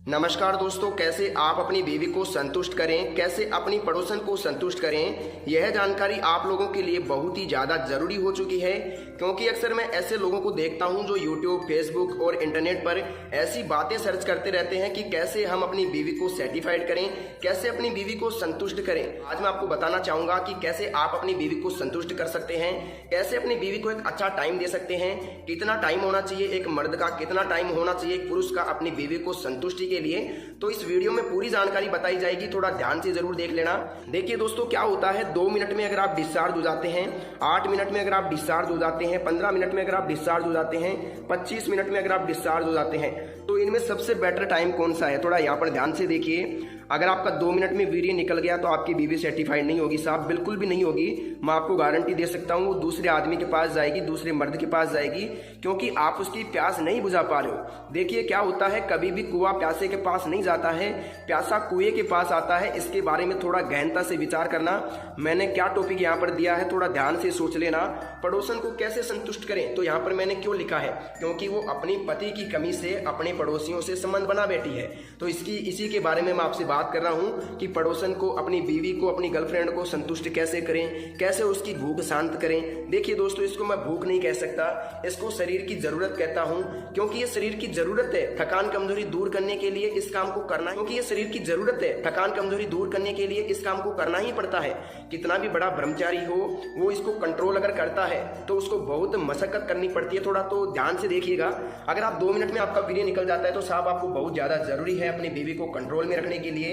नमस्कार दोस्तों, कैसे आप अपनी बीवी को संतुष्ट करें, कैसे अपनी पड़ोसन को संतुष्ट करें, यह जानकारी आप लोगों के लिए बहुत ही ज़्यादा ज़रूरी हो चुकी है। क्योंकि अक्सर मैं ऐसे लोगों को देखता हूं जो YouTube, फेसबुक और इंटरनेट पर ऐसी बातें सर्च करते रहते हैं कि कैसे हम अपनी बीवी को सेटिस्फाइड करें, कैसे अपनी बीवी को संतुष्ट करें। आज मैं आपको बताना चाहूँगा कि कैसे आप अपनी बीवी को संतुष्ट कर सकते हैं, कैसे अपनी बीवी को एक अच्छा टाइम दे सकते हैं, कितना टाइम होना चाहिए एक मर्द का, कितना टाइम होना चाहिए एक पुरुष का अपनी बीवी को संतुष्टि के लिए। तो इस वीडियो में पूरी जानकारी बताई जाएगी, थोड़ा ध्यान से जरूर देख लेना। देखिए दोस्तों, क्या होता है 2 मिनट में अगर आप डिस्चार्ज हो जाते हैं, 8 मिनट में अगर आप डिस्चार्ज हो जाते हैं, 15 मिनट में अगर आप डिस्चार्ज हो जाते हैं, 25 मिनट में अगर आप डिस्चार्ज हो जाते हैं, तो इनमें सबसे बेटर टाइम कौन सा है? थोड़ा यहाँ पर ध्यान से देखिए। अगर आपका 2 मिनट में वीर्य निकल गया तो आपकी बीवी सेटिस्फाइड नहीं होगी साहब, बिल्कुल भी नहीं होगी। मैं आपको गारंटी दे सकता हूँ, वो दूसरे आदमी के पास जाएगी, दूसरे मर्द के पास जाएगी, क्योंकि आप उसकी प्यास नहीं बुझा पा रहे हो। देखिए क्या होता है, कभी भी कुआं प्यासे के पास नहीं जाता है, प्यासा कुएं के पास आता है। इसके बारे में थोड़ा गहनता से विचार करना। मैंने क्या टॉपिक यहाँ पर दिया है, थोड़ा ध्यान से सोच लेना। पड़ोसन को कैसे संतुष्ट करें, तो यहाँ पर मैंने क्यों लिखा है, क्योंकि वो अपनी पति की कमी से अपने पड़ोसियों से संबंध बना बैठी है। तो इसी के बारे में मैं आपसे बात कर रहा हूं कि पड़ोसन को, अपनी बीवी को, अपनी गर्लफ्रेंड को संतुष्ट कैसे करें, कैसे उसकी भूख शांत करें। देखिए दोस्तों, इसको मैं भूख नहीं कह सकता, इसको शरीर की जरूरत कहता हूं, क्योंकि ये शरीर की जरूरत है थकान कमजोरी दूर करने के लिए इस काम को करना है। क्योंकि ये शरीर की जरूरत है थकान कमजोरी दूर करने के लिए इस काम को करना ही पड़ता है। कितना भी बड़ा ब्रह्मचारी हो, वो इसको कंट्रोल अगर करता है तो उसको बहुत मशक्कत करनी पड़ती है। थोड़ा तो ध्यान से देखिएगा। अगर आप 2 मिनट में आपका वीर्य निकल जाता है तो साहब आपको बहुत ज्यादा जरूरी है अपनी बीवी को कंट्रोल में रखने के लिए।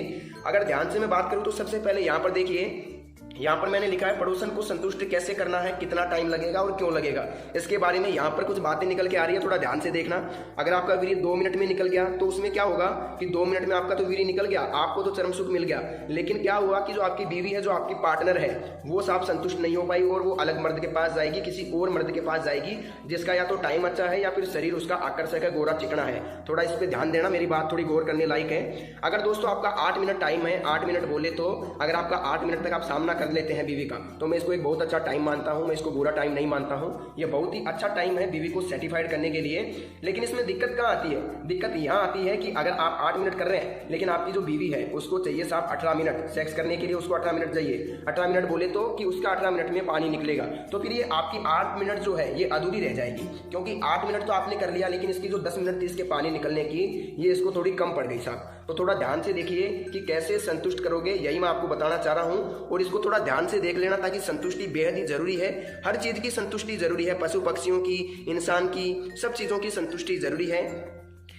अगर ध्यान से मैं बात करूं तो सबसे पहले यहाँ पर देखिए, यहाँ पर मैंने लिखा है पड़ोसन को संतुष्ट कैसे करना है, कितना टाइम लगेगा और क्यों लगेगा। इसके बारे में यहाँ पर कुछ बातें निकल के आ रही है, थोड़ा ध्यान से देखना। अगर आपका वीर्य 2 मिनट में निकल गया तो उसमें क्या होगा कि 2 मिनट में आपका तो वीर्य निकल गया, आपको तो चरम सुख मिल गया, लेकिन क्या हुआ कि जो आपकी बीवी है, जो आपकी पार्टनर है, वो साहब संतुष्ट नहीं हो पाई और वो अलग मर्द के पास जाएगी, किसी और मर्द के पास जाएगी जिसका या तो टाइम अच्छा है या फिर शरीर उसका आकर्षक है, गोरा चिकना है। थोड़ा इस पर ध्यान देना, मेरी बात थोड़ी गौर करने लायक है। अगर दोस्तों आपका 8 मिनट टाइम है, 8 मिनट बोले तो अगर आपका 8 मिनट तक आप सामना कर लेते हैं बीवी का, तो मैं इसको एक बहुत अच्छा टाइम मानता हूं, मैं इसको बुरा टाइम नहीं मानता हूं। ये बहुत ही अच्छा टाइम है बीवी को सेटिस्फाइड करने के लिए। लेकिन इसमें दिक्कत कहाँ आती है? दिक्कत यहाँ आती है कि अगर आप 8 मिनट कर रहे हैं, लेकिन आपकी जो बीवी है उसको चाहिए साहब 18 मिनट सेक्स करने के लिए, उसको 18 मिनट चाहिए। 18 मिनट बोले तो कि उसका 18 मिनट में पानी निकलेगा, तो फिर ये आपकी 8 मिनट जो है ये अधूरी रह जाएगी। क्योंकि 8 मिनट तो आपने कर लिया, लेकिन इसकी जो 10 मिनट थी इसके पानी निकलने की, ये इसको थोड़ी कम पड़ गई साहब। तो थोड़ा ध्यान से देखिए कि कैसे संतुष्ट करोगे, यही मैं आपको बताना चाह रहा हूँ। और इसको थोड़ा ध्यान से देख लेना, ताकि संतुष्टि बेहद ही जरूरी है। हर चीज की संतुष्टि जरूरी है, पशु पक्षियों की, इंसान की, सब चीजों की संतुष्टि जरूरी है।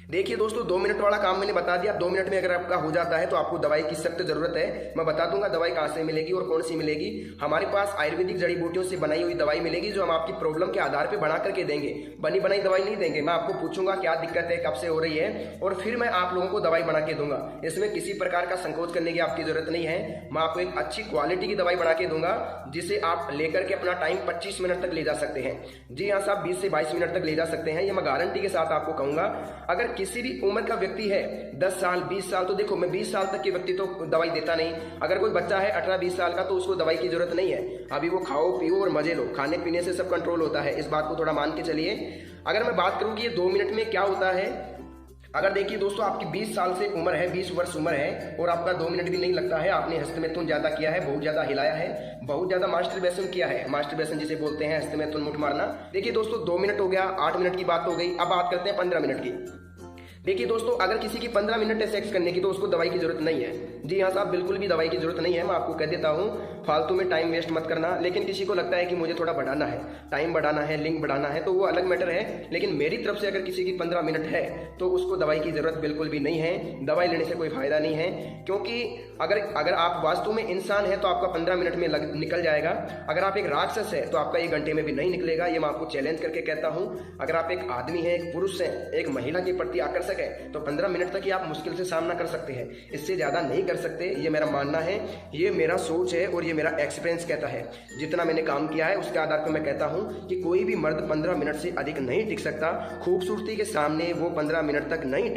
देखिए दोस्तों, 2 मिनट वाला काम मैंने बता दिया। 2 मिनट में अगर आपका हो जाता है तो आपको दवाई की सख्त जरूरत है। मैं बता दूंगा दवाई कहाँ से मिलेगी और कौन सी मिलेगी। हमारे पास आयुर्वेदिक जड़ी बूटियों से बनाई हुई दवाई मिलेगी, जो हम आपकी प्रॉब्लम के आधार पर बना करके देंगे। बनी बनाई दवाई नहीं देंगे। मैं आपको पूछूंगा क्या दिक्कत है, कब से हो रही है, और फिर मैं आप लोगों को दवाई बना के दूंगा। इसमें किसी प्रकार का संकोच करने की आपकी जरूरत नहीं है। मैं आपको एक अच्छी क्वालिटी की दवाई बना के दूंगा, जिसे आप लेकर के अपना टाइम 25 मिनट तक ले जा सकते हैं। जी हाँ साहब, 20 से 22 मिनट तक ले जा सकते हैं, ये मैं गारंटी के साथ आपको कहूंगा। अगर किसी भी उम्र का व्यक्ति है, 10 साल 20 साल, तो देखो मैं 20 साल तक के व्यक्ति तो दवाई देता नहीं। अगर कोई बच्चा है 18-20 साल का, तो उसको दवाई की जरूरत नहीं है। अभी वो खाओ पियो और मजे लो, खाने पीने से सब कंट्रोल होता है, इस बात को थोड़ा मान के चलिए। अगर मैं बात करूं कि ये 2 मिनट में क्या होता है, अगर देखिए दोस्तों आपकी 20 साल से उम्र है, 20 वर्ष उम्र है, और आपका 2 मिनट भी नहीं लगता है, आपने हस्तमैथुन ज्यादा किया है, बहुत ज्यादा हिलाया है, बहुत ज्यादा मास्टरबेशन किया है। मास्टरबेशन जिसे बोलते हैं, हस्तमैथुन मुठ मारना। देखिए दोस्तों 2 मिनट हो गया, 8 मिनट की बात हो गई। अब बात करते हैं 15 मिनट की। देखिए दोस्तों, अगर किसी की 15 मिनट है सेक्स करने की, तो उसको दवाई की जरूरत नहीं है। जी हाँ साहब, बिल्कुल भी दवाई की जरूरत नहीं है। मैं आपको कह देता हूँ, फालतू में टाइम वेस्ट मत करना। लेकिन किसी को लगता है कि मुझे थोड़ा बढ़ाना है, टाइम बढ़ाना है, लिंक बढ़ाना है, तो वो अलग मैटर है। लेकिन मेरी तरफ से अगर किसी की 15 मिनट है तो उसको दवाई की जरूरत बिल्कुल भी नहीं है। दवाई लेने से कोई फायदा नहीं है, क्योंकि अगर आप वास्तव में इंसान है तो आपका 15 मिनट में निकल जाएगा। अगर आप एक राक्षस है तो आपका 1 घंटे में भी नहीं निकलेगा। ये मैं आपको चैलेंज करके कहता हूँ। अगर आप एक आदमी है, एक पुरुष है, एक महिला के प्रति आकर्षक है, तो 15 मिनट तक ही आप मुश्किल से सामना कर सकते हैं, इससे ज्यादा नहीं कर सकते। ये मेरा मानना है, ये मेरा सोच है और ये मेरा एक्सपीरियंस कहता है। जितना मैंने काम किया है उसके आधार पर मैं कहता हूँ कि कोई भी मर्द 15 मिनट से अधिक नहीं टिक सकता। खूबसूरती के सामने वो 15 मिनट तक नहीं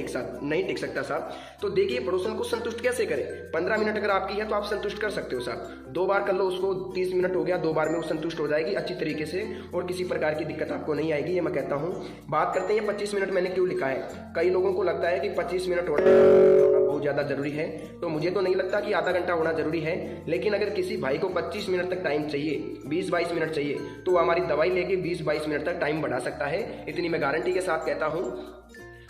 टिक सकता साहब। तो देखिए पड़ोसन को संतुष्ट कैसे करें। 15 मिनट अगर आपकी है तो आप संतुष्ट कर सकते हो साहब। 2 बार कर लो उसको, 30 मिनट हो गया, 2 बार में वो संतुष्ट हो जाएगी अच्छी तरीके से और किसी प्रकार की दिक्कत आपको नहीं आएगी, ये मैं कहता हूँ। बात करते हैं 25 मिनट मैंने क्यों लिखा है। कई लोगों लोगों को लगता है कि 25 मिनट होना बहुत ज़्यादा ज़रूरी है, तो मुझे तो नहीं लगता कि आधा घंटा होना ज़रूरी है। लेकिन अगर किसी भाई को 25 मिनट तक टाइम चाहिए, 20-22 मिनट चाहिए, तो हमारी दवाई लेके 20-22 मिनट तक टाइम बढ़ा सकता है। इतनी मैं गारंटी के साथ कहता हूँ।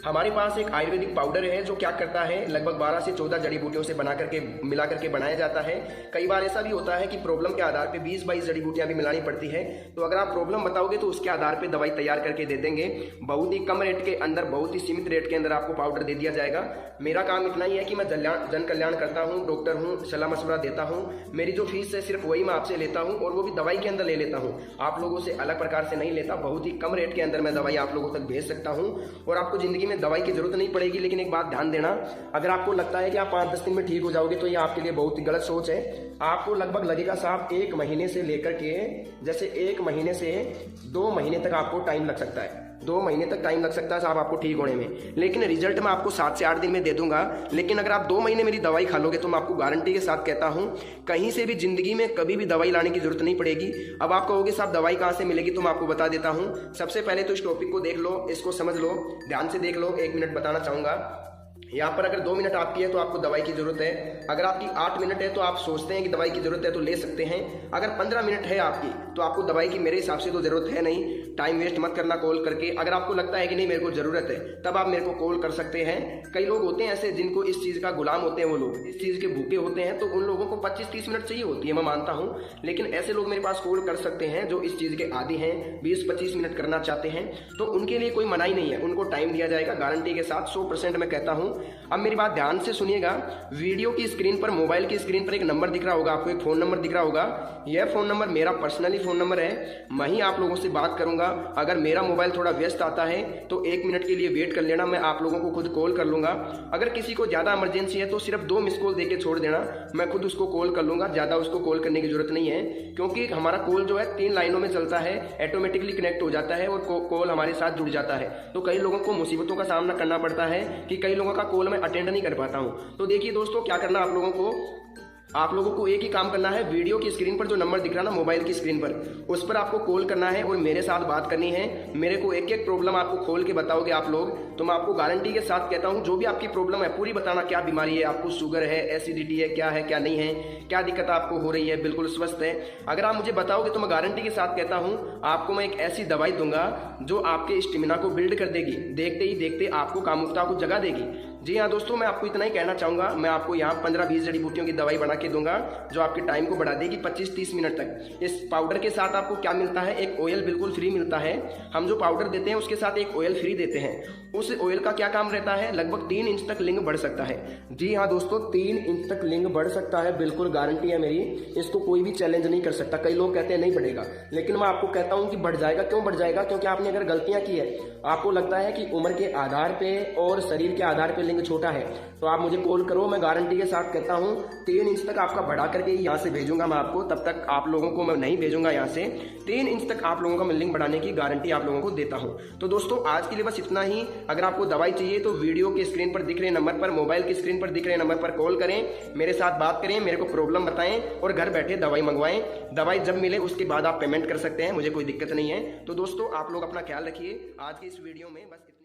हमारे पास एक आयुर्वेदिक पाउडर है जो क्या करता है, लगभग 12 से 14 जड़ी बूटियों से बना करके मिला करके बनाया जाता है। कई बार ऐसा भी होता है कि प्रॉब्लम के आधार पे 20-22 जड़ी बूटियां भी मिलानी पड़ती है। तो अगर आप प्रॉब्लम बताओगे तो उसके आधार पे दवाई तैयार करके दे देंगे। बहुत ही कम रेट के अंदर, बहुत ही सीमित रेट के अंदर आपको पाउडर दे दिया जाएगा। मेरा काम इतना ही है कि मैं जन कल्याण करता हूँ, डॉक्टर हूँ, सलाह मशवरा देता हूँ। मेरी जो फीस है सिर्फ वही मैं आपसे लेता हूँ, और वो भी दवाई के अंदर ले लेता हूँ। आप लोगों से अलग प्रकार से नहीं लेता। बहुत ही कम रेट के अंदर मैं दवाई आप लोगों तक भेज सकता हूँ, और आपको जिंदगी में दवाई की जरूरत नहीं पड़ेगी। लेकिन एक बात ध्यान देना, अगर आपको लगता है कि आप 5-10 दिन में ठीक हो जाओगे तो ये आपके लिए बहुत ही गलत सोच है। आपको लगभग लगेगा साहब 1 महीने से लेकर के, जैसे 1 महीने से 2 महीने तक आपको टाइम लग सकता है। 2 महीने तक टाइम लग सकता है साहब आपको ठीक होने में। लेकिन रिजल्ट मैं आपको 7 से 8 दिन में दे दूंगा। लेकिन अगर आप 2 महीने मेरी दवाई खा लोगे तो मैं आपको गारंटी के साथ कहता हूं, कहीं से भी जिंदगी में कभी भी दवाई लाने की जरूरत नहीं पड़ेगी। अब आप कहोगे साहब दवाई कहां से मिलेगी, तो मैं आपको बता देता हूं। सबसे पहले तो इस टॉपिक को देख लो, इसको समझ लो, ध्यान से देख लो। 1 मिनट बताना चाहूंगा। यहाँ पर अगर 2 मिनट आपकी है तो आपको दवाई की जरूरत है। अगर आपकी 8 मिनट है तो आप सोचते हैं कि दवाई की जरूरत है तो ले सकते हैं। अगर 15 मिनट है आपकी तो आपको दवाई की मेरे हिसाब से तो जरूरत है नहीं। टाइम वेस्ट मत करना कॉल करके। अगर आपको लगता है कि नहीं मेरे को जरूरत है, तब आप मेरे को कॉल कर सकते हैं। कई लोग होते हैं ऐसे जिनको इस चीज़ का गुलाम होते हैं, वो लोग इस चीज़ के भूखे होते हैं, तो उन लोगों को 25-30 मिनट चाहिए होती है, मैं मानता हूँ। लेकिन ऐसे लोग मेरे पास कॉल कर सकते हैं जो इस चीज़ के आदी हैं, 20-25 मिनट करना चाहते हैं, तो उनके लिए कोई मनाही नहीं है। उनको टाइम दिया जाएगा गारंटी के साथ, 100% मैं कहता हूँ। अब मेरी बात ध्यान से सुनिएगा। वीडियो की स्क्रीन पर, मोबाइल की स्क्रीन पर एक नंबर दिख रहा होगा आपको, एक फ़ोन नंबर दिख रहा होगा। यह फ़ोन नंबर मेरा पर्सनली फ़ोन नंबर है। मैं ही आप लोगों से बात करूंगा। अगर मेरा मोबाइल थोड़ा व्यस्त आता है तो 1 मिनट के लिए वेट कर लेना, मैं आप लोगों को खुद कॉल कर लूंगा। अगर किसी को ज़्यादा इमरजेंसी है तो सिर्फ 2 मिस कॉल देके छोड़ देना, मैं खुद उसको कॉल कर लूंगा। ज़्यादा उसको कॉल करने की जरूरत नहीं है, क्योंकि हमारा कॉल जो है 3 लाइनों में चलता है, ऑटोमेटिकली कनेक्ट हो जाता है और कॉल हमारे साथ जुड़ जाता है। तो कई लोगों को मुसीबतों का सामना करना पड़ता है कि कई लोगों का कॉल मैं अटेंड नहीं कर पाता हूँ। तो देखिए दोस्तों, क्या करना आप लोगों को एक ही काम करना है। वीडियो की स्क्रीन पर जो नंबर दिख रहा है ना, मोबाइल की स्क्रीन पर, उस पर आपको कॉल करना है और मेरे साथ बात करनी है। मेरे को एक एक प्रॉब्लम आपको खोल के बताओगे आप लोग, तो मैं आपको गारंटी के साथ कहता हूं, जो भी आपकी प्रॉब्लम है पूरी बताना। क्या बीमारी है आपको, शुगर है, एसिडिटी है, क्या है क्या नहीं है, क्या दिक्कत आपको हो रही है, बिल्कुल स्वस्थ है। अगर आप मुझे बताओगे तो मैं गारंटी के साथ कहता हूँ, आपको मैं एक ऐसी दवाई दूंगा जो आपके स्टेमिना को बिल्ड कर देगी, देखते ही देखते आपको कामुकता को जगा देगी। जी हाँ दोस्तों, मैं आपको इतना ही कहना चाहूँगा। मैं आपको यहाँ 15-20 जड़ी बूटियों की दवाई बना के दूंगा जो आपके टाइम को बढ़ा देगी 25-30 मिनट तक। इस पाउडर के साथ आपको क्या मिलता है, एक ऑयल बिल्कुल फ्री मिलता है। हम जो पाउडर देते हैं उसके साथ एक ऑयल फ्री देते हैं। उस ऑयल का क्या काम रहता है, लगभग 3 इंच तक लिंग बढ़ सकता है। जी हाँ दोस्तों, 3 इंच तक लिंग बढ़ सकता है, बिल्कुल गारंटी है मेरी। इसको कोई भी चैलेंज नहीं कर सकता। कई लोग कहते हैं नहीं बढ़ेगा, लेकिन मैं आपको कहता हूँ कि बढ़ जाएगा। क्यों बढ़ जाएगा? क्योंकि आपने अगर गलतियाँ की है, आपको लगता है कि उम्र के आधार पे और शरीर के आधार पे लिंग छोटा है, तो आप मुझे कॉल करो। मैं गारंटी के साथ कहता हूँ 3 इंच तक आपका बढ़ा करके यहाँ से भेजूंगा मैं आपको। तब तक आप लोगों को मैं नहीं भेजूंगा यहाँ से। 3 इंच तक आप लोगों का मैं लिंग बढ़ाने की गारंटी आप लोगों को देता हूँ। तो दोस्तों आज के लिए बस इतना ही। अगर आपको दवाई चाहिए तो वीडियो की स्क्रीन पर दिख रहे नंबर पर, मोबाइल की स्क्रीन पर दिख रहे नंबर पर कॉल करें, मेरे साथ बात करें, मेरे को प्रॉब्लम बताएं और घर बैठे दवाई मंगवाएं। दवाई जब मिले उसके बाद आप पेमेंट कर सकते हैं, मुझे कोई दिक्कत नहीं है। तो दोस्तों आप लोग अपना ख्याल रखिए। आज की इस वीडियो में बस